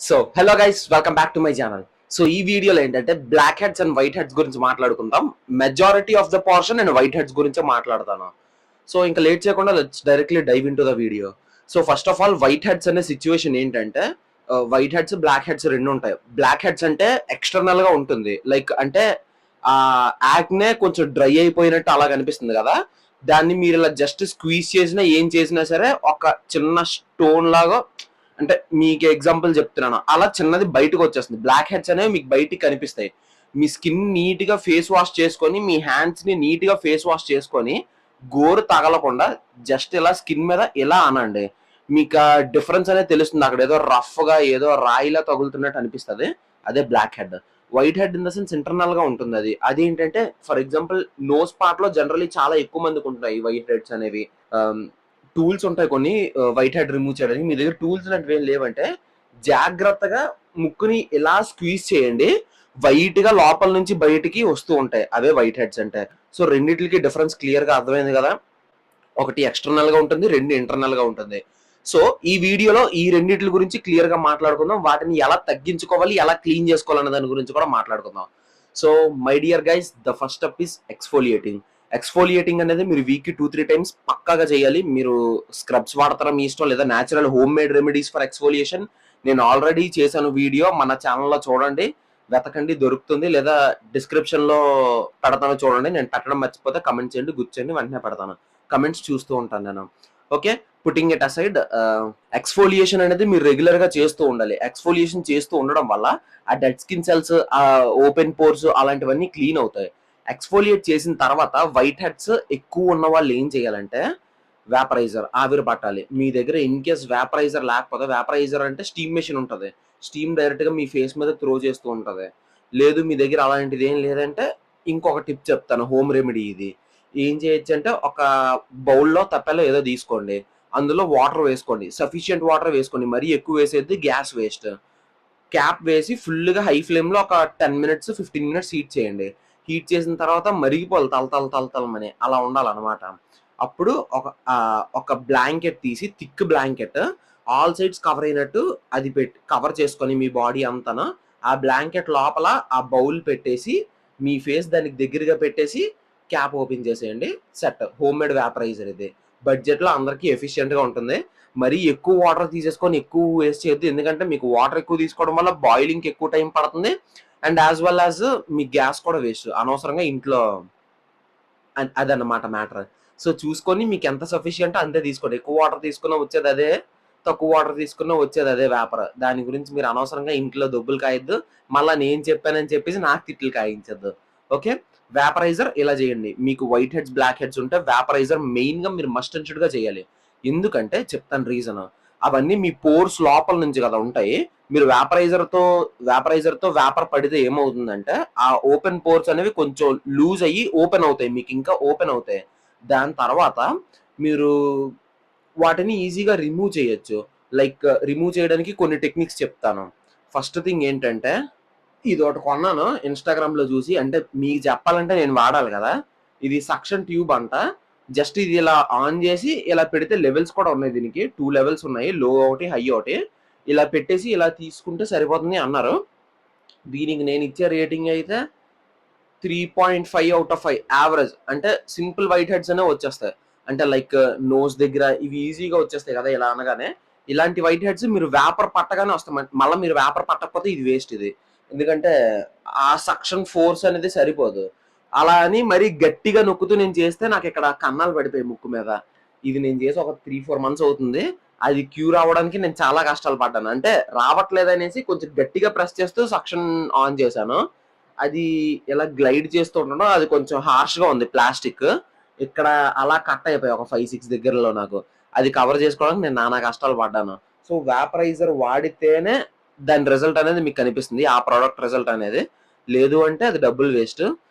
So hello guys, welcome back to my channel. So ఈ వీడియోలో ఏంటంటే black heads and white heads గురించి మాట్లాడుకుందాం. మెజారిటీ ఆఫ్ ద పోర్షన్ నేను వైట్ హెడ్స్ గురించి మాట్లాడతాను. సో ఇంకా లేట్ చేయకుండా let's directly dive into the video. So first of all white heads అనే సిచ్యువేషన్ ఏంటంటే వైట్ హెడ్స్ బ్లాక్ హెడ్స్ రెండు ఉంటాయి. బ్లాక్ హెడ్స్ అంటే ఎక్స్టర్నల్ గా ఉంటుంది, లైక్ అంటే ఆ యాక్నే కొంచెం డ్రై అయిపోయినట్టు అలా కనిపిస్తుంది కదా. దాన్ని మీరు ఇలా జస్ట్ స్క్వీజ్ చేసినా ఏం చేసినా సరే ఒక చిన్న స్టోన్ లాగా, అంటే మీకు ఎగ్జాంపుల్ చెప్తున్నాను, అలా చిన్నది బయటకు వచ్చేస్తుంది. బ్లాక్ హెడ్స్ అనేవి మీకు బయటికి కనిపిస్తాయి. మీ స్కిన్ నీట్ గా ఫేస్ వాష్ చేసుకొని, మీ హ్యాండ్స్ ని నీట్ గా ఫేస్ వాష్ చేసుకొని, గోరు తగలకుండా జస్ట్ ఇలా స్కిన్ మీద ఇలా అనండి. మీకు ఆ డిఫరెన్స్ అనేది తెలుస్తుంది. అక్కడ ఏదో రఫ్ గా ఏదో రాయిలా తగులుతున్నట్టు అనిపిస్తుంది. అదే black head. White head in the sense internal గా ఉంటుంది. అదేంటంటే ఫర్ ఎగ్జాంపుల్ నోస్ పార్ట్ లో జనరల్లీ చాలా ఎక్కువ మందికి ఉంటాయి వైట్ హెడ్స్ అనేవి. టూల్స్ ఉంటాయి కొన్ని వైట్ హెడ్ రిమూవ్ చేయడానికి. మీ దగ్గర టూల్స్ లాంటివి ఏం లేవంటే జాగ్రత్తగా ముక్కుని ఇలా స్క్వీజ్ చేయండి. వైట్ గా లోపల నుంచి బయటికి వస్తూ ఉంటాయి. అవే వైట్ హెడ్స్ అంటే. సో రెండిటికి డిఫరెన్స్ క్లియర్ గా అర్థమైంది కదా. ఒకటి ఎక్స్టర్నల్ గా ఉంటుంది, రెండు ఇంటర్నల్ గా ఉంటుంది. సో ఈ వీడియోలో ఈ రెండిటి గురించి క్లియర్ గా మాట్లాడుకుందాం. వాటిని ఎలా తగ్గించుకోవాలి, ఎలా క్లీన్ చేసుకోవాలన్న దాని గురించి కూడా మాట్లాడుకుందాం. So my dear guys, the first step is exfoliating. Exfoliating అనేది మీరు వీక్ కి 2-3 టైమ్స్ పక్కాగా చేయాలి. మీరు స్క్రబ్స్ వాడతారా మీ ఇష్టం, లేదా natural home made remedies for exfoliation నేను ఆల్రెడీ చేశాను వీడియో, మన ఛానల్లో చూడండి, వెతకండి, దొరుకుతుంది. లేదా డిస్క్రిప్షన్ లో పెడతాను చూడండి. నేను పెట్టడం మర్చిపోతే కమెంట్ చేయండి, గుర్తు వెంటనే పెడతాను. కమెంట్స్ చూస్తూ ఉంటాను నేను. Okay, putting it aside, exfoliation అనేది మీరు రెగ్యులర్ గా చేస్తూ ఉండాలి. ఎక్స్ఫోలియేషన్ చేస్తూ ఉండడం వల్ల ఆ డెడ్ స్కిన్ సెల్స్, ఆ ఓపెన్ పోర్స్ అలాంటివన్నీ క్లీన్ అవుతాయి. ఎక్స్ఫోలియేట్ చేసిన తర్వాత వైట్ హెడ్స్ ఎక్కువ ఉన్న వాళ్ళు ఏం చేయాలంటే వేపరైజర్, ఆవిరి పట్టాలి. మీ దగ్గర ఇన్ కేస్ వేపరైజర్ లేకపోతే, వేపరైజర్ అంటే స్టీమ్ మెషిన్ ఉంటుంది, స్టీమ్ డైరెక్ట్ గా మీ ఫేస్ మీద త్రో చేస్తూ ఉంటది. లేదు మీ దగ్గర అలాంటిది ఏం లేదంటే ఇంకొక టిప్ చెప్తాను, హోమ్ రెమెడీ ఇది. ఏం చేయొచ్చు అంటే ఒక బౌల్లో తప్పెలో ఏదో తీసుకోండి, అందులో వాటర్ వేసుకోండి, సఫిషియంట్ వాటర్ వేసుకోండి, మరీ ఎక్కువ వేసేది గ్యాస్ వేస్ట్. క్యాప్ వేసి ఫుల్ గా హై ఫ్లేమ్ లో ఒక 10 minutes 15 minutes హీట్ చేయండి. హీట్ చేసిన తర్వాత మరిగిపోవాలి, తలతలమని అలా ఉండాలన్నమాట. అప్పుడు ఒక బ్లాంకెట్ తీసి, thick blanket all sides cover అయినట్టు అది కవర్ చేసుకొని మీ బాడీ అంతా, ఆ బ్లాంకెట్ లోపల ఆ బౌల్ పెట్టేసి మీ ఫేస్ దానికి దగ్గరగా పెట్టేసి క్యాప్ ఓపెన్ చేసేయండి. సెట్, హోమ్ మేడ్ వేపరైజర్ ఇది. బడ్జెట్ లో అందరికి ఎఫిషియెంట్ గా ఉంటుంది. మరీ ఎక్కువ వాటర్ తీసేసుకొని ఎక్కువ వేస్ట్ చేయొద్దు, ఎందుకంటే మీకు వాటర్ ఎక్కువ తీసుకోవడం వల్ల బాయిలింగ్ ఎక్కువ టైం పడుతుంది. And as well as me gas కూడా వేస్ట్ అనవసరంగా ఇంట్లో. అదన్నమాట మ్యాటర్. సో చూసుకొని మీకు ఎంత సఫిషియంట్ అంతే తీసుకోండి. ఎక్కువ వాటర్ తీసుకున్నా వచ్చేది అదే, తక్కువ వాటర్ తీసుకున్నా వచ్చేది అదే వేపర్. దాని గురించి మీరు అనవసరంగా ఇంట్లో దొబ్బులు కాయొద్దు. మళ్ళీ నేను చెప్పానని చెప్పేసి నాకు తిట్లు కాయించద్దు. ఓకే, వేపరైజర్ ఇలా చేయండి. మీకు వైట్ హెడ్స్ బ్లాక్ హెడ్స్ ఉంటే వేపరైజర్ మెయిన్ గా మీరు మస్ట్ అండ్ షుడ్ గా చేయాలి. ఎందుకంటే చెప్తాను రీజన్. అవన్నీ మీ పోర్స్ లోపల నుంచి కదా ఉంటాయి. మీరు వేపరైజర్ తో వేపర్ పడితే ఏమవుతుందంటే ఆ ఓపెన్ పోర్స్ అనేవి కొంచెం లూజ్ అయ్యి ఓపెన్ అవుతాయి, మీకు ఇంకా ఓపెన్ అవుతాయి. దాని తర్వాత మీరు వాటిని ఈజీగా రిమూవ్ చేయొచ్చు. లైక్ రిమూవ్ చేయడానికి కొన్ని టెక్నిక్స్ చెప్తాను. ఫస్ట్ థింగ్ ఏంటంటే, ఇది ఒకటి కొన్నాను ఇన్స్టాగ్రామ్ లో చూసి. అంటే మీకు చెప్పాలంటే నేను వాడాలి కదా. ఇది సక్షన్ ట్యూబ్ అంట. జస్ట్ ఇది ఇలా ఆన్ చేసి ఇలా పెడితే లెవెల్స్ కూడా ఉన్నాయి. దీనికి 2 లెవెల్స్ ఉన్నాయి, లో ఒకటి హై ఒకటి. ఇలా పెట్టేసి ఇలా తీసుకుంటే సరిపోతుంది అన్నారు. దీనికి నేను ఇచ్చే రేటింగ్ అయితే 3.5/5 యావరేజ్. అంటే సింపుల్ వైట్ హెడ్స్ అనే వచ్చేస్తాయి. అంటే లైక్ నోస్ దగ్గర ఇవి ఈజీగా వచ్చేస్తాయి కదా ఇలా అనగానే. ఇలాంటి వైట్ హెడ్స్ మీరు వేపర్ పట్టగానే వస్తాయి. మళ్ళీ మీరు వేపర్ పట్టకపోతే ఇది వేస్ట్ ఇది. ఎందుకంటే ఆ సక్షన్ ఫోర్స్ అనేది సరిపోదు. అలా అని మరీ గట్టిగా నొక్కుతూ నేను చేస్తే నాకు ఇక్కడ కన్నాలు పడిపోయి ముక్కు మీద. ఇది నేను చేసి ఒక 3-4 months అవుతుంది. అది క్యూర్ అవ్వడానికి నేను చాలా కష్టాలు పడ్డాను. అంటే రావట్లేదు అనేసి కొంచెం గట్టిగా ప్రెస్ చేస్తూ సక్షన్ ఆన్ చేశాను. అది ఇలా గ్లైడ్ చేస్తూ ఉండడం, అది కొంచెం హార్ష్ గా ఉంది ప్లాస్టిక్. ఇక్కడ అలా కట్ అయిపోయి ఒక 5-6 దగ్గరలో నాకు. అది కవర్ చేసుకోవడానికి నేను నానా కష్టాలు పడ్డాను. సో వేపరైజర్ వాడితేనే దాని రిజల్ట్ అనేది మీకు కనిపిస్తుంది, ఆ ప్రోడక్ట్ రిజల్ట్ అనేది. లేదు అంటే అది డబ్బులు వేస్ట్.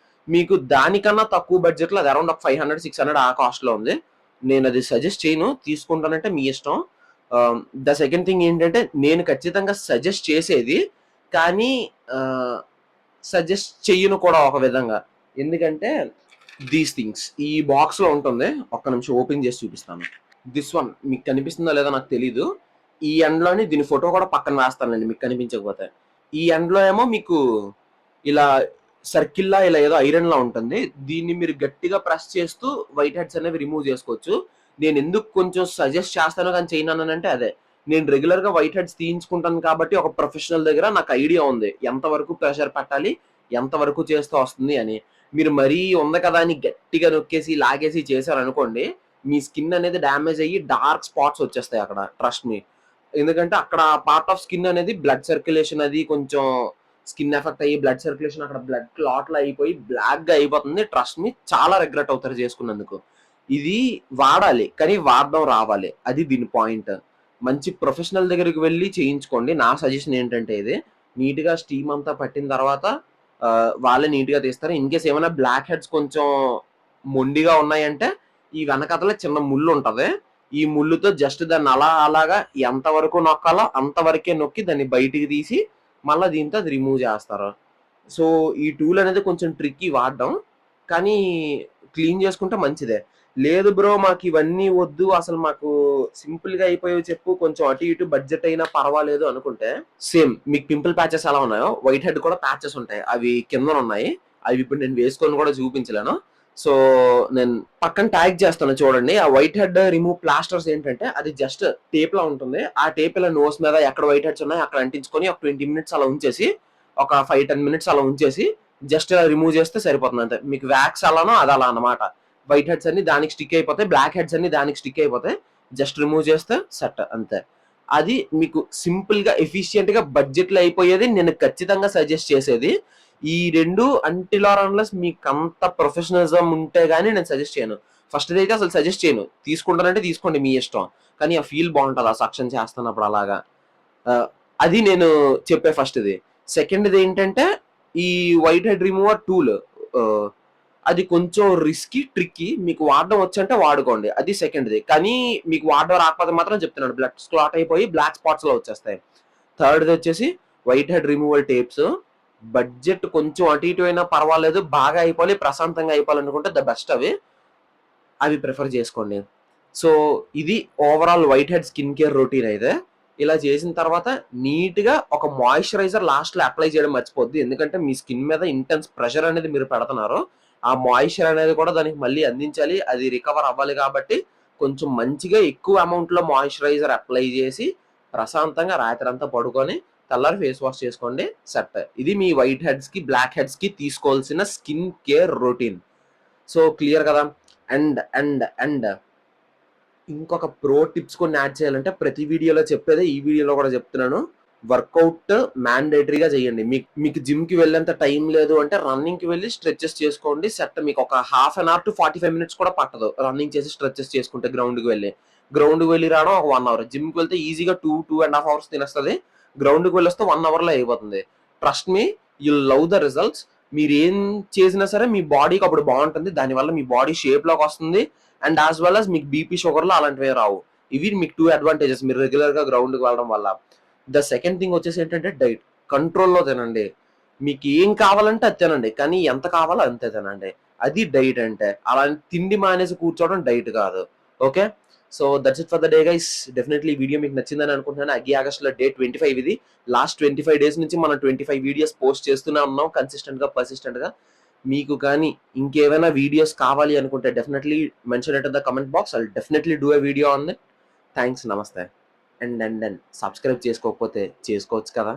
మీకు దానికన్నా తక్కువ బడ్జెట్ లో అది అరౌండ్ ఒక 500-600 ఆ కాస్ట్ లో ఉంది. నేను అది సజెస్ట్ చేయను, తీసుకుంటానంటే మీ ఇష్టం. ద సెకండ్ థింగ్ ఏంటంటే, నేను ఖచ్చితంగా సజెస్ట్ చేసేది, కానీ సజెస్ట్ చెయ్యను కూడా ఒక విధంగా. ఎందుకంటే దీస్ థింగ్స్ ఈ బాక్స్ లో ఉంటుంది. ఒక్క నిమిషం ఓపెన్ చేసి చూపిస్తాను. దిస్ వన్ మీకు కనిపిస్తుందో లేదో నాకు తెలీదు. ఈ ఎండ్లోని దీని ఫోటో కూడా పక్కన వేస్తానండి మీకు కనిపించకపోతే. ఈ ఎండ్లో ఏమో మీకు ఇలా సర్కిల్లా ఇలా ఏదో ఐరన్ లా ఉంటుంది. దీన్ని మీరు గట్టిగా ప్రెస్ చేస్తూ వైట్ హెడ్స్ అనేవి రిమూవ్ చేసుకోవచ్చు. నేను ఎందుకు కొంచెం సజెస్ట్ చేస్తాను కానీ చేయనన్నానంటే అదే. నేను రెగ్యులర్ గా వైట్ హెడ్స్ తీయించుకుంటాను కాబట్టి ఒక ప్రొఫెషనల్ దగ్గర నాకు ఐడియా ఉంది. ఎంతవరకు ప్రెషర్ పెట్టాలి, ఎంతవరకు చేస్తే వస్తుంది అని. మీరు మరీ ఉంది కదా అని గట్టిగా నొక్కేసి లాగేసి చేశారనుకోండి, మీ స్కిన్ అనేది డ్యామేజ్ అయ్యి డార్క్ స్పాట్స్ వచ్చేస్తాయి అక్కడ. Trust me. ఎందుకంటే అక్కడ పార్ట్ ఆఫ్ స్కిన్ అనేది బ్లడ్ సర్క్యులేషన్ అది కొంచెం స్కిన్ ఎఫెక్ట్ అయ్యి బ్లడ్ సర్క్యులేషన్ అక్కడ బ్లడ్ క్లాట్లు అయిపోయి బ్లాక్ గా అయిపోతుంది. ట్రస్ట్ మీ, చాలా రిగ్రెట్ అవుతారు చేసుకున్నందుకు. ఇది వాడాలి కానీ వాడడం రావాలి, అది దీని పాయింట్. మంచి ప్రొఫెషనల్ దగ్గరికి వెళ్ళి చేయించుకోండి. నా సజెషన్ ఏంటంటే ఇది నీట్ గా స్టీమ్ అంతా పట్టిన తర్వాత వాళ్ళే నీట్ గా తీస్తారు. ఇన్ కేస్ ఏమైనా బ్లాక్ హెడ్స్ కొంచెం మొండిగా ఉన్నాయంటే ఈ వెనకతల చిన్న ముళ్ళు ఉంటది. ఈ ముళ్ళుతో జస్ట్ దాన్ని అలాగా ఎంతవరకు నొక్కాలో అంతవరకే నొక్కి దాన్ని బయటికి తీసి మళ్ళీ దీంతో అది రిమూవ్ చేస్తారు. సో ఈ టూల్ అనేది కొంచెం ట్రిక్కీ వాడడం, కానీ క్లీన్ చేసుకుంటే మంచిదే. లేదు బ్రో మాకు ఇవన్నీ వద్దు, అసలు మాకు సింపుల్ గా అయిపోయి చెప్పు, కొంచెం అటు ఇటు బడ్జెట్ అయినా పర్వాలేదు అనుకుంటే సేమ్ మీకు పింపుల్ ప్యాచెస్ ఎలా ఉన్నాయో వైట్ హెడ్ కూడా ప్యాచెస్ ఉంటాయి. అవి కింద ఉన్నాయి. అవి ఇప్పుడు నేను వేసుకొని కూడా చూపించలేను. సో నేను పక్కన ట్యాగ్ చేస్తాను చూడండి. ఆ వైట్ హెడ్ రిమూవ్ ప్లాస్టర్స్ ఏంటంటే అది జస్ట్ టేప్ లా ఉంటుంది. ఆ టేప్ ఇలా నోస్ మీద ఎక్కడ వైట్ హెడ్స్ ఉన్నాయో అక్కడ అంటించుకొని ఒక 20 minutes అలా ఉంచేసి, ఒక 5-10 minutes అలా ఉంచేసి జస్ట్ రిమూవ్ చేస్తే సరిపోతుంది అంతే. మీకు వ్యాక్స్ అలానో అది అలా అన్నమాట. వైట్ హెడ్స్ అన్ని దానికి స్టిక్ అయిపోతాయి, బ్లాక్ హెడ్స్ అన్ని దానికి స్టిక్ అయిపోతాయి. జస్ట్ రిమూవ్ చేస్తే సెట్ అంతే. అది మీకు సింపుల్ గా ఎఫిషియెంట్ గా బడ్జెట్ లో అయిపోయేది. నేను ఖచ్చితంగా సజెస్ట్ చేసేది ఈ రెండు. అంటిల్ ఆర్ అన్లెస్ మీకు అంత ప్రొఫెషనలిజం ఉంటే గానీ నేను సజెస్ట్ చేయను. ఫస్ట్ అయితే అసలు సజెస్ట్ చేయను. తీసుకుంటానంటే తీసుకోండి మీ ఇష్టం, కానీ ఆ ఫీల్ బాగుంటుంది ఆ సక్షన్ చేస్తున్నప్పుడు అలాగా. అది నేను చెప్పే ఫస్ట్ది. సెకండ్ది ఏంటంటే ఈ వైట్ హెడ్ రిమూవర్ టూల్, అది కొంచెం రిస్కీ ట్రిక్కీ. మీకు వాడడం వచ్చంటే వాడుకోండి, అది సెకండ్ది. కానీ మీకు వాడడం రాకపోతే మాత్రం చెప్తున్నాను, బ్లడ్ క్లాట్ అయిపోయి బ్లాక్ స్పాట్స్ లో వచ్చేస్తాయి. థర్డ్ది వచ్చేసి white head removal tapes. Budget కొంచెం అటు ఇటు అయినా పర్వాలేదు, బాగా అయిపోవాలి, ప్రశాంతంగా అయిపోవాలనుకుంటే ద బెస్ట్ అవి ప్రిఫర్ చేసుకోండి. సో ఇది overall white head skin care routine అయితే. ఇలా చేసిన తర్వాత నీట్ గా ఒక మాయిశ్చరైజర్ లాస్ట్ లో అప్లై చేయడం మర్చిపోద్ది. ఎందుకంటే మీ స్కిన్ మీద ఇంటెన్స్ ప్రెషర్ అనేది మీరు పెడుతున్నారు. ఆ మాయిశ్చర్ అనేది కూడా దానికి మళ్ళీ అందించాలి, అది రికవర్ అవ్వాలి. కాబట్టి కొంచెం మంచిగా ఎక్కువ అమౌంట్ లో మాయిశ్చరైజర్ అప్లై చేసి ప్రశాంతంగా రాత్రి అంతా పడుకొని తెల్లారి ఫేస్ వాష్ చేసుకోండి, సెట్. ఇది మీ వైట్ హెడ్స్ కి బ్లాక్ హెడ్స్ కి తీసుకోవాల్సిన skin care routine. So clear కదా. అండ్ అండ్ అండ్ ఇంకొక ప్రో టిప్స్ కొన్ని యాడ్ చేయాలంటే ప్రతి వీడియోలో చెప్పేదే ఈ వీడియోలో కూడా చెప్తున్నాను. వర్కౌట్ మ్యాండేటరీగా చేయండి. మీకు జిమ్ కి వెళ్ళేంత టైం లేదు అంటే రన్నింగ్ కి వెళ్ళి స్ట్రెచెస్ చేసుకోండి, సెట్. మీకు ఒక 1/2 hour to 45 minutes కూడా పట్టదు రన్నింగ్ చేసి స్ట్రెచెస్ చేసుకుంటే. గ్రౌండ్ కి వెళ్ళి రావడం ఒక 1 hour. జిమ్ కి వెళ్తే ఈజీగా 2.5 hours తినేస్తుంది. గ్రౌండ్ కి వెళ్ళొస్తే 1 hour లో అయిపోతుంది. Trust me, you love the results. మీరు ఏం చేసినా సరే మీ బాడీకి అప్పుడు బాగుంటుంది. దానివల్ల మీ బాడీ షేప్ లోకి వస్తుంది. అండ్ యాజ్ వెల్ as మీకు బీపీ షుగర్లు అలాంటివి రావు. ఇవి మీకు 2 advantages మీరు రెగ్యులర్ గా గ్రౌండ్ కి వెళ్ళడం వల్ల. ద సెకండ్ థింగ్ వచ్చేసి ఏంటంటే డైట్ కంట్రోల్లో తినండి. మీకు ఏం కావాలంటే అది తినండి, కానీ ఎంత కావాలో అంతే తినండి. అది డైట్ అంటే. అలా తిండి మానేసి కూర్చోవడం డైట్ కాదు. Okay, so that's it for the day guys. Definitely video మీకు నచ్చిందని అనుకుంటున్నాను. ఆగస్ట్ లో డే 25 ఇది. లాస్ట్ 25 days నుంచి మనం 25 వీడియోస్ పోస్ట్ చేస్తూనే ఉన్నాం కన్సిస్టెంట్ గా, పర్సిస్టెంట్ గా. మీకు కానీ ఇంకేమైనా వీడియోస్ కావాలి అనుకుంటే definitely mention it in the comment box. I will definitely do a video on it. Thanks, నమస్తే. అండ్ సబ్స్క్రైబ్ చేసుకోకపోతే చేసుకోవచ్చు కదా.